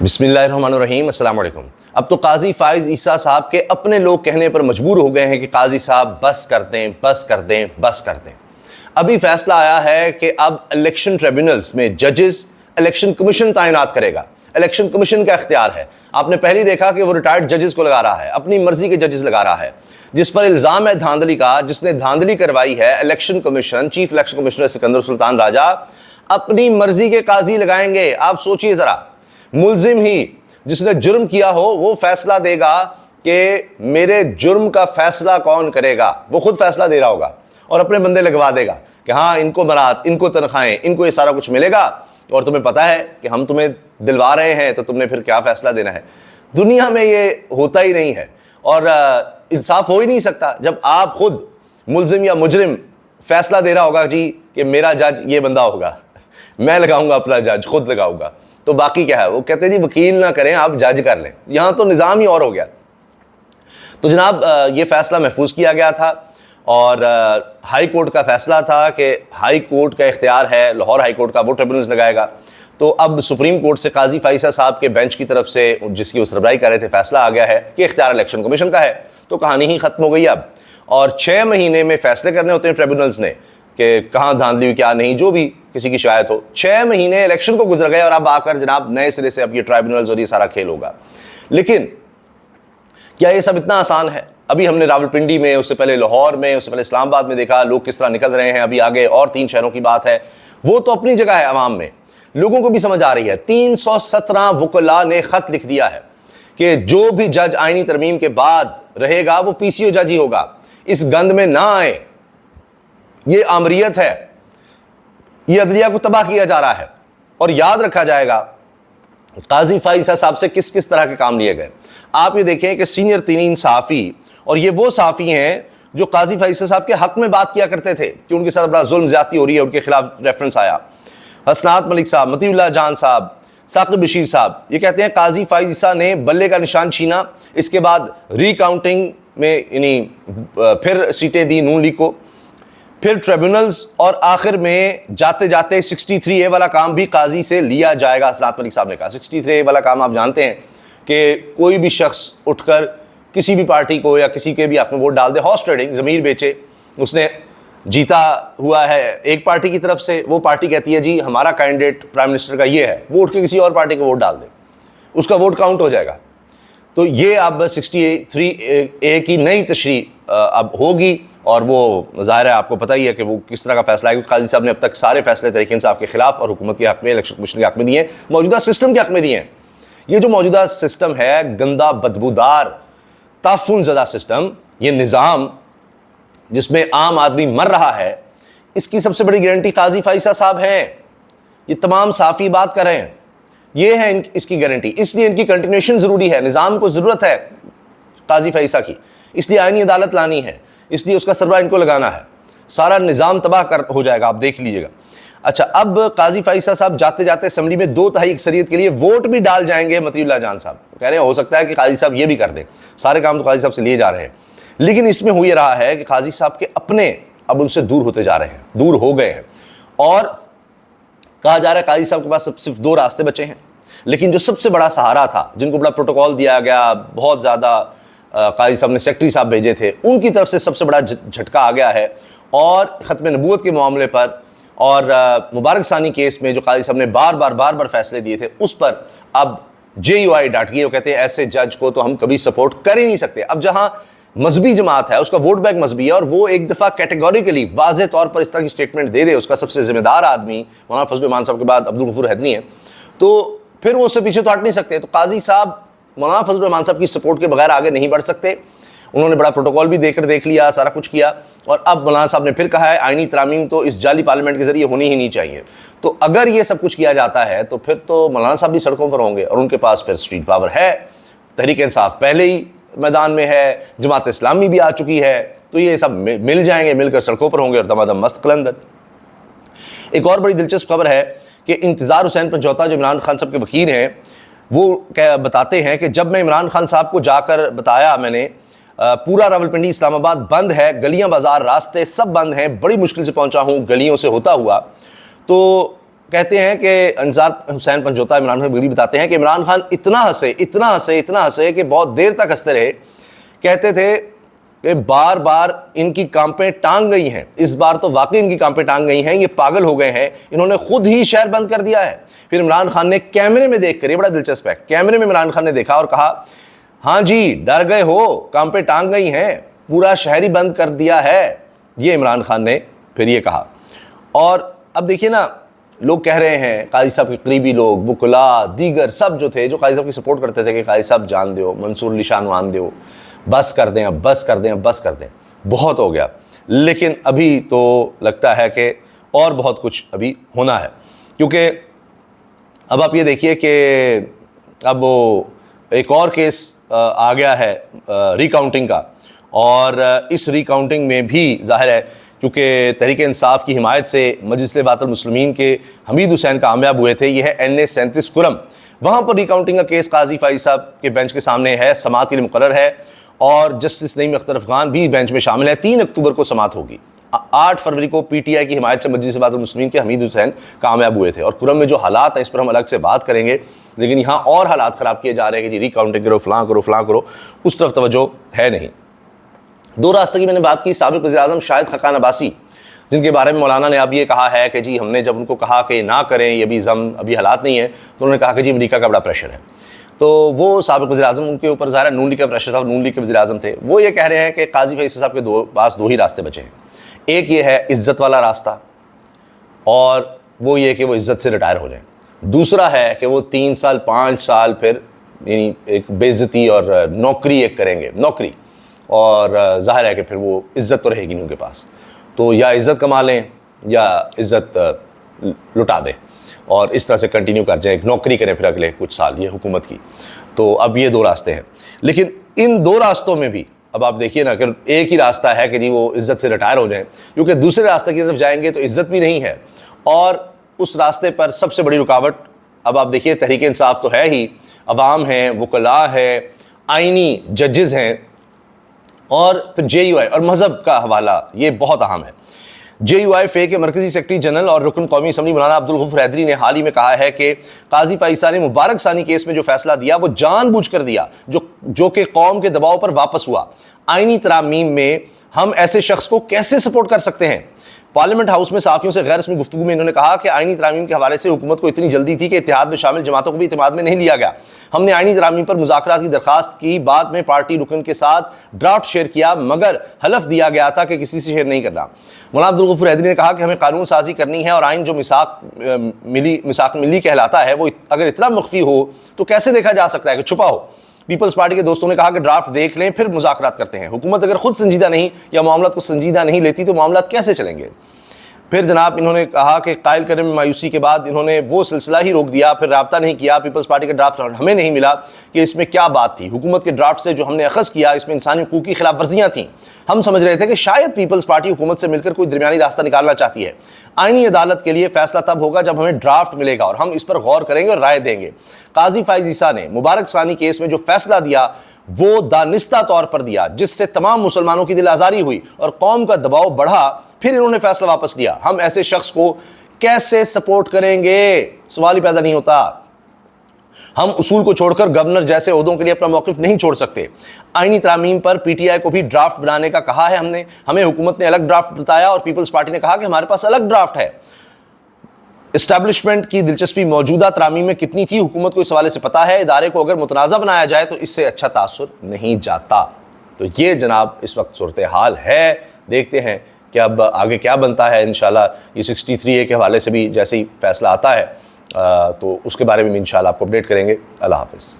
بسم اللہ الرحمن الرحیم، السلام علیکم۔ اب تو قاضی فائز عیسیٰ صاحب کے اپنے لوگ کہنے پر مجبور ہو گئے ہیں کہ قاضی صاحب بس کر دیں، بس کر دیں، بس کر دیں۔ ابھی فیصلہ آیا ہے کہ اب الیکشن ٹریبیونلز میں ججز الیکشن کمیشن تعینات کرے گا۔ الیکشن کمیشن کا اختیار ہے۔ آپ نے پہلے دیکھا کہ وہ ریٹائرڈ ججز کو لگا رہا ہے، اپنی مرضی کے ججز لگا رہا ہے، جس پر الزام ہے دھاندلی کا، جس نے دھاندلی کروائی ہے۔ Election commission, chief election commissioner Sikandar Sultan Raja اپنی مرضی کے قاضی لگائیں گے۔ آپ سوچئے ذرا، ملزم ہی جس نے جرم کیا ہو وہ فیصلہ دے گا کہ میرے جرم کا فیصلہ کون کرے گا، وہ خود فیصلہ دے رہا ہوگا اور اپنے بندے لگوا دے گا کہ ہاں ان کو برات، ان کو تنخواہیں، ان کو یہ سارا کچھ ملے گا اور تمہیں پتہ ہے کہ ہم تمہیں دلوا رہے ہیں تو تم نے پھر کیا فیصلہ دینا ہے۔ دنیا میں یہ ہوتا ہی نہیں ہے اور انصاف ہو ہی نہیں سکتا جب آپ خود ملزم یا مجرم فیصلہ دے رہا ہوگا جی کہ میرا جج یہ بندہ ہوگا، میں لگاؤں گا اپنا جج، خود لگاؤں گا، تو باقی کیا ہے؟ وہ کہتے ہیں جی وکیل نہ کریں، آپ جج کر لیں۔ یہاں تو نظام ہی اور ہو گیا۔ تو جناب یہ فیصلہ محفوظ کیا گیا تھا اور ہائی کورٹ کا فیصلہ تھا کہ ہائی کورٹ کا اختیار ہے، لاہور ہائی کورٹ کا، وہ ٹریبیونلز لگائے گا۔ تو اب سپریم کورٹ سے قاضی فائز صاحب کے بینچ کی طرف سے، جس کی وہ سربراہی کر رہے تھے، فیصلہ آ گیا ہے کہ اختیار الیکشن کمیشن کا ہے۔ تو کہانی ہی ختم ہو گئی اب، اور 6 مہینے میں فیصلے کرنے ہوتے ہیں ٹریبیونلز نے کہ کہاں دھاندلی ہوئی، کیا نہیں، جو بھی کسی کی شکایت ہو۔ 6 مہینے الیکشن کو گزر گئے اور اب آ کر جناب نئے سرے سے اب یہ ٹرائبونلز اور یہ سارا کھیل ہوگا۔ لیکن کیا یہ سب اتنا آسان ہے؟ ابھی ہم نے راولپنڈی میں، اس سے پہلے لاہور میں، اس سے پہلے اسلام آباد میں دیکھا لوگ کس طرح نکل رہے ہیں۔ ابھی آگے اور 3 شہروں کی بات ہے، وہ تو اپنی جگہ ہے، عوام میں لوگوں کو بھی سمجھ آ رہی ہے۔ 317 وکلاء نے خط لکھ دیا ہے کہ جو بھی جج آئینی ترمیم کے بعد رہے گا وہ پی سی او جج ہی ہوگا، اس گند میں نہ آئے۔ یہ آمریت ہے، یہ عدلیہ کو تباہ کیا جا رہا ہے۔ اور یاد رکھا جائے گا قاضی فائز صاحب سے کس کس طرح کے کام لیے گئے۔ آپ یہ دیکھیں کہ سینئر ترین صحافی، اور یہ وہ صحافی ہیں جو قاضی فائز صاحب کے حق میں بات کیا کرتے تھے کہ ان کے ساتھ بڑا ظلم زیادتی ہو رہی ہے، ان کے خلاف ریفرنس آیا۔ حسنات ملک صاحب، مطیع اللہ جان صاحب، ثاقب بشیر صاحب، یہ کہتے ہیں قاضی فائز عیسیٰ نے بلے کا نشان چھینا، اس کے بعد ری کاؤنٹنگ میں یعنی پھر سیٹیں دی نون لیگ کو، پھر ٹریبونلز، اور آخر میں جاتے جاتے 63A والا کام بھی قاضی سے لیا جائے گا۔ حسنات ملک صاحب نے کہا 63A والا کام آپ جانتے ہیں کہ کوئی بھی شخص اٹھ کر کسی بھی پارٹی کو یا کسی کے بھی حق میں ووٹ ڈال دے، ہارس ٹریڈنگ، ضمیر بیچے، اس نے جیتا ہوا ہے ایک پارٹی کی طرف سے، وہ پارٹی کہتی ہے جی ہمارا کینڈیڈیٹ پرائم منسٹر کا یہ ہے، وہ اٹھ کے کسی اور پارٹی کو ووٹ ڈال دے، اس کا ووٹ کاؤنٹ ہو جائے گا۔ تو یہ اب 63A کی نئی تشریح اب ہوگی، اور وہ ظاہر ہے آپ کو پتہ ہی ہے کہ وہ کس طرح کا فیصلہ ہے، کیونکہ قاضی صاحب نے اب تک سارے فیصلے تحریک انصاف کے خلاف اور حکومت کے حق میں، الیکشن کمیشن کے حق میں دیے ہیں، موجودہ سسٹم کے حق میں دیے ہیں۔ یہ جو موجودہ سسٹم ہے، گندا، بدبودار، تعفن زدہ سسٹم، یہ نظام جس میں عام آدمی مر رہا ہے، اس کی سب سے بڑی گارنٹی قاضی فائز صاحب ہیں۔ یہ تمام صحافی بات کر رہے ہیں، یہ ہے اس کی گارنٹی۔ اس لیے ان کی کنٹینیوشن ضروری ہے، نظام کو ضرورت ہے قاضی فائز کی، اس لیے آئینی عدالت لانی ہے، اس لیے اس کا سربراہ ان کو لگانا ہے، سارا نظام تباہ ہو جائے گا، آپ دیکھ لیجئے گا۔ اچھا، اب قاضی فائز صاحب جاتے جاتے اسمبلی میں 2/3 اکثریت کے لیے ووٹ بھی ڈال جائیں گے۔ مطیع اللہ جان صاحب کہہ رہے ہیں ہو سکتا ہے کہ قاضی صاحب یہ بھی کر دیں، سارے کام تو قاضی صاحب سے لیے جا رہے ہیں، لیکن اس میں ہو یہ رہا ہے کہ قاضی صاحب کے اپنے اب ان سے دور ہوتے جا رہے ہیں، دور ہو گئے ہیں، اور کہا جا رہا ہے قاضی صاحب کے پاس صرف 2 راستے بچے ہیں۔ لیکن جو سب سے بڑا سہارا تھا، جن کو بڑا پروٹوکول دیا گیا، بہت زیادہ قاضی صاحب نے سیکٹری صاحب بھیجے تھے، ان کی طرف سے سب سے بڑا جھٹکا آ گیا ہے، اور ختم نبوت کے معاملے پر اور مبارک ثانی کیس میں جو قاضی صاحب نے بار بار فیصلے دیے تھے، اس پر اب JUI ڈٹ گئی۔ وہ کہتے ہیں ایسے جج کو تو ہم کبھی سپورٹ کر ہی نہیں سکتے۔ اب جہاں مذہبی جماعت ہے، اس کا ووٹ بینک مذہبی ہے، اور وہ ایک دفعہ کیٹیگوریکلی واضح طور پر اس طرح کی سٹیٹمنٹ دے دے، اس کا سب سے ذمہ دار آدمی مولانا فضل الرحمان صاحب کے بعد عبدالغفور حیدری ہیں، تو پھر وہ اس سے پیچھے تو ہٹ نہیں سکتے۔ تو قاضی صاحب مولانا فضل الرحمان صاحب کی سپورٹ کے بغیر آگے نہیں بڑھ سکتے۔ انہوں نے بڑا پروٹوکول بھی دیکھ لیا، سارا کچھ کیا، اور اب مولانا صاحب نے پھر کہا ہے آئینی ترامیم تو اس جعلی پارلیمنٹ کے ذریعے ہونی ہی نہیں چاہیے۔ تو اگر یہ سب کچھ کیا جاتا ہے تو پھر تو مولانا صاحب بھی سڑکوں پر ہوں گے، اور ان کے پاس پھر اسٹریٹ پاور ہے۔ تحریک انصاف پہلے ہی میدان میں ہے، جماعت اسلامی بھی آ چکی ہے، تو یہ سب مل جائیں گے، مل کر سڑکوں پر ہوں گے، اور دمادم مست قلندر۔ ایک اور بڑی دلچسپ خبر ہے کہ انتظار حسین پنجوتا جو عمران خان صاحب کے وکیل ہیں، وہ بتاتے ہیں کہ جب میں عمران خان صاحب کو جا کر بتایا، میں نے پورا راولپنڈی اسلام آباد بند ہے، گلیاں بازار راستے سب بند ہیں، بڑی مشکل سے پہنچا ہوں گلیوں سے ہوتا ہوا، تو کہتے ہیں کہ انصار حسین پنجوتا عمران خان بگڑی بتاتے ہیں کہ عمران خان اتنا ہنسے کہ بہت دیر تک ہنستے رہے. کہتے تھے کہ بار بار ان کی کانپیں ٹانگ گئی ہیں, اس بار تو واقعی ان کی کانپیں ٹانگ گئی ہیں, یہ پاگل ہو گئے ہیں, انہوں نے خود ہی شہر بند کر دیا ہے. پھر عمران خان نے کیمرے میں دیکھ کر, یہ بڑا دلچسپ ہے, کیمرے میں عمران خان نے دیکھا اور کہا ہاں جی ڈر گئے ہو, کانپیں ٹانگ گئی ہیں, پورا شہر ہی بند کر دیا ہے. یہ عمران خان نے پھر یہ کہا. اور اب دیکھیے نا, لوگ کہہ رہے ہیں, قاضی صاحب کے قریبی لوگ, وکلاء, دیگر سب جو تھے جو قاضی صاحب کی سپورٹ کرتے تھے کہ قاضی صاحب جان دیو, منصور علی شاہ نوان دیو, بس کر دیں, اب بس کر دیں, اب بس کر دیں, بہت ہو گیا. لیکن ابھی تو لگتا ہے کہ اور بہت کچھ ابھی ہونا ہے, کیونکہ اب آپ یہ دیکھیے کہ اب وہ ایک اور کیس آ گیا ہے ریکاؤنٹنگ کا, اور اس ریکاؤنٹنگ میں بھی ظاہر ہے کیونکہ تحریک انصاف کی حمایت سے مجلس بات المسلمین کے حمید حسین کامیاب ہوئے تھے. یہ ہے NA-37 کرم, وہاں پر ریکاؤنٹنگ کا کیس قاضی فائز صاحب کے بینچ کے سامنے ہے, سماعت کے لیے مقرر ہے, اور جسٹس نعیم اختر افغان بھی بینچ میں شامل ہے. 3 اکتوبر کو سماعت ہوگی. 8 فروری کو PTI کی حمایت سے مجلس بات المسلمین کے حمید حسین کامیاب ہوئے تھے. اور کرم میں جو حالات ہیں اس پر ہم الگ سے بات کریں گے, لیکن یہاں اور حالات خراب کیے جا رہے ہیں کہ جی ریکاؤنٹنگ کرو, فلاں کرو, فلاں کرو, اس طرف توجہ ہے نہیں. 2 راستہ کی میں نے بات کی. سابق وزیر اعظم شاہد خاقان عباسی, جن کے بارے میں مولانا نے اب یہ کہا ہے کہ جی ہم نے جب ان کو کہا کہ نہ کریں, یہ ابھی حالات نہیں ہیں, تو انہوں نے کہا کہ جی امریکہ کا بڑا پریشر ہے. تو وہ سابق وزیر اعظم, ان کے اوپر ظاہر نون لیگ کا پریشر تھا, نون لیگ کے وزیر اعظم تھے. وہ یہ کہہ رہے ہیں کہ قاضی فیصل صاحب کے پاس 2 ہی راستے بچے ہیں. ایک یہ ہے عزت والا راستہ, اور وہ یہ کہ وہ عزت سے ریٹائر ہو جائیں. دوسرا ہے کہ وہ 3 سال 5 سال پھر یعنی ایک بے عزتی اور نوکری ایک کریں گے, نوکری, اور ظاہر ہے کہ پھر وہ عزت تو رہے گی نہیں ان کے پاس. تو یا عزت کما لیں یا عزت لٹا دیں, اور اس طرح سے کنٹینیو کر جائیں, ایک نوکری کریں پھر اگلے کچھ سال یہ حکومت کی. تو اب یہ 2 راستے ہیں. لیکن ان 2 راستوں میں بھی اب آپ دیکھیے نا کہ ایک ہی راستہ ہے کہ جی وہ عزت سے ریٹائر ہو جائیں, کیونکہ دوسرے راستے کی طرف جائیں گے تو عزت بھی نہیں ہے, اور اس راستے پر سب سے بڑی رکاوٹ اب آپ دیکھیے تحریک انصاف تو ہے ہی, عوام ہیں, وکلاء ہیں, آئینی ججز ہیں, اور پھر JUI اور مذہب کا حوالہ یہ بہت اہم ہے. JUI فے کے مرکزی سیکرٹری جنرل اور رکن قومی اسمبلی مولانا عبدالغفور حیدری نے حال ہی میں کہا ہے کہ قاضی فائز نے مبارک ثانی کیس میں جو فیصلہ دیا وہ جان بوجھ کر دیا, جو کہ قوم کے دباؤ پر واپس ہوا. آئینی ترامیم میں ہم ایسے شخص کو کیسے سپورٹ کر سکتے ہیں؟ پارلیمنٹ ہاؤس میں صحافیوں سے غیر رسمی گفتگو میں انہوں نے کہا کہ آئینی ترامیم کے حوالے سے حکومت کو اتنی جلدی تھی کہ اتحاد میں شامل جماعتوں کو بھی اعتماد میں نہیں لیا گیا. ہم نے آئینی ترامیم پر مذاکرات کی درخواست کی, بعد میں پارٹی رکن کے ساتھ ڈرافٹ شیئر کیا, مگر حلف دیا گیا تھا کہ کسی سے شیئر نہیں کرنا. مولانا عبدالغفور حیدری نے کہا کہ ہمیں قانون سازی کرنی ہے, اور آئین جو میثاق ملی کہلاتا ہے وہ اگر اتنا مخفی ہو تو کیسے دیکھا جا سکتا ہے کہ چھپا ہو. پیپلز پارٹی کے دوستوں نے کہا کہ ڈرافٹ دیکھ لیں پھر مذاکرات کرتے ہیں. حکومت اگر خود سنجیدہ نہیں یا معاملات کو سنجیدہ نہیں لیتی تو معاملات کیسے چلیں گے؟ پھر جناب انہوں نے کہا کہ قائل کرنے میں مایوسی کے بعد انہوں نے وہ سلسلہ ہی روک دیا, پھر رابطہ نہیں کیا, پیپلز پارٹی کا ڈرافٹ ہمیں نہیں ملا کہ اس میں کیا بات تھی. حکومت کے ڈرافٹ سے جو ہم نے اخذ کیا اس میں انسانی حقوق کی خلاف ورزیاں تھیں. ہم سمجھ رہے تھے کہ شاید پیپلز پارٹی حکومت سے مل کر کوئی درمیانی راستہ نکالنا چاہتی ہے. آئینی عدالت کے لیے فیصلہ تب ہوگا جب ہمیں ڈرافٹ ملے گا اور ہم اس پر غور کریں گے اور رائے دیں گے. قاضی فائز عیسیٰ نے مبارک ثانی کیس میں جو فیصلہ دیا وہ دانستہ طور پر دیا, جس سے تمام مسلمانوں کی دل آزاری ہوئی اور قوم کا دباؤ بڑھا. پھر انہوں نے فیصلہ واپس لیا. ہم ایسے شخص کو کیسے سپورٹ کریں گے؟ سوال ہی پیدا نہیں ہوتا. ہم اصول کو چھوڑ کر گورنر جیسے عہدوں کے لیے اپنا موقف نہیں چھوڑ سکتے. آئینی ترامیم پر PTI کو بھی ڈرافٹ بنانے کا کہا ہے ہمیں حکومت نے الگ ڈرافٹ بتایا اور پیپلز پارٹی نے کہا کہ ہمارے پاس الگ ڈرافٹ ہے. اسٹیبلشمنٹ کی دلچسپی موجودہ ترامیم میں کتنی تھی حکومت کو اس حوالے سے پتا ہے. ادارے کو اگر متنازع بنایا جائے تو اس سے اچھا تاثر نہیں جاتا. تو یہ جناب اس وقت صورتحال ہے. دیکھتے ہیں کہ اب آگے کیا بنتا ہے. انشاءاللہ یہ 63A کے حوالے سے بھی جیسے ہی فیصلہ آتا ہے تو اس کے بارے میں انشاءاللہ آپ کو اپڈیٹ کریں گے. اللہ حافظ.